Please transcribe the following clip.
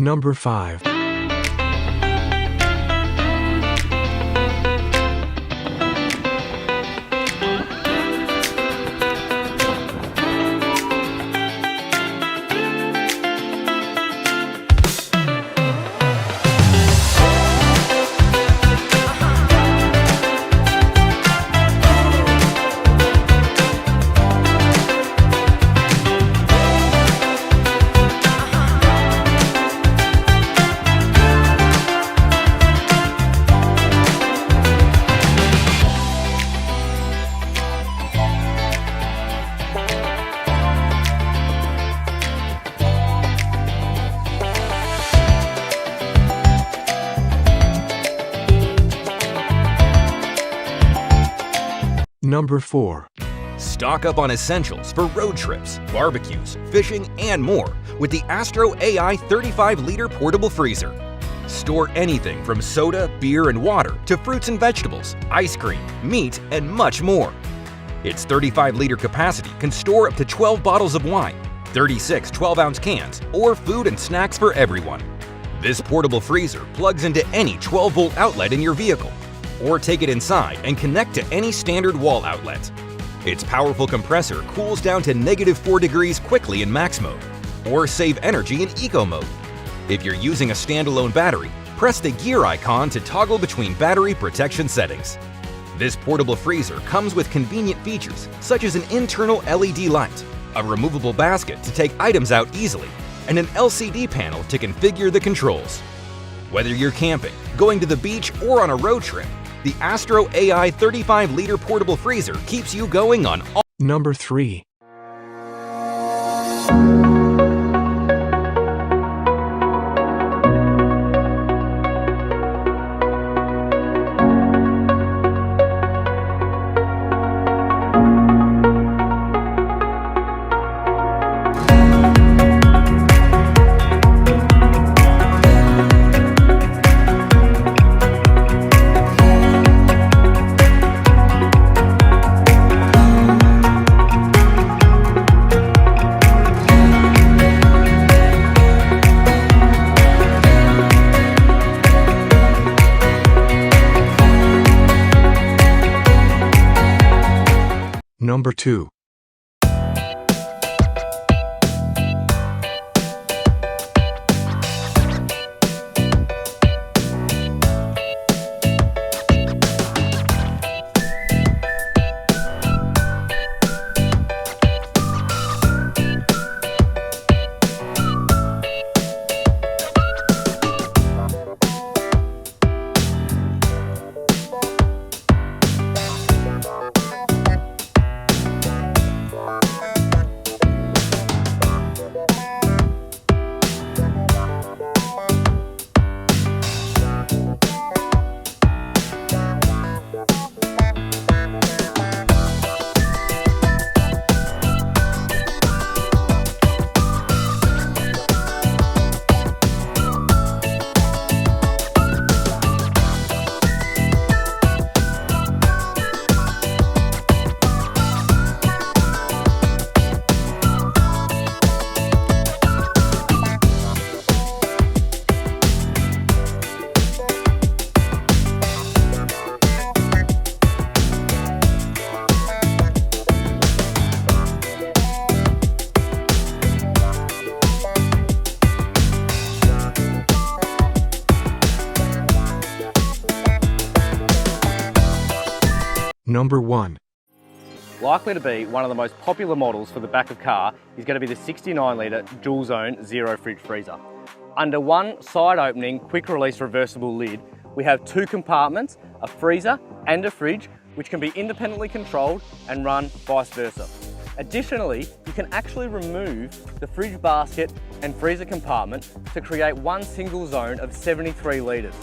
Number 5. Number 4. Stock up on essentials for road trips, barbecues, fishing, and more with the AstroAI 35-liter portable freezer. Store anything from soda, beer, and water to fruits and vegetables, ice cream, meat, and much more. Its 35-liter capacity can store up to 12 bottles of wine, 36 12-ounce cans, or food and snacks for everyone. This portable freezer plugs into any 12-volt outlet in your vehicle, or take it inside and connect to any standard wall outlet. Its powerful compressor cools down to -4 degrees quickly in max mode, or save energy in eco mode. If you're using a standalone battery, press the gear icon to toggle between battery protection settings. This portable freezer comes with convenient features such as an internal LED light, a removable basket to take items out easily, and an LCD panel to configure the controls. Whether you're camping, going to the beach, or on a road trip, the AstroAI 35-liter portable freezer keeps you going on all. Number 3. Number 2. Number 1. Likely to be one of the most popular models for the back of car is going to be the 69-litre dual zone zero fridge freezer. Under one side opening quick release reversible lid, we have 2 compartments, a freezer and a fridge, which can be independently controlled and run vice versa. Additionally, you can actually remove the fridge basket and freezer compartment to create one single zone of 73 litres.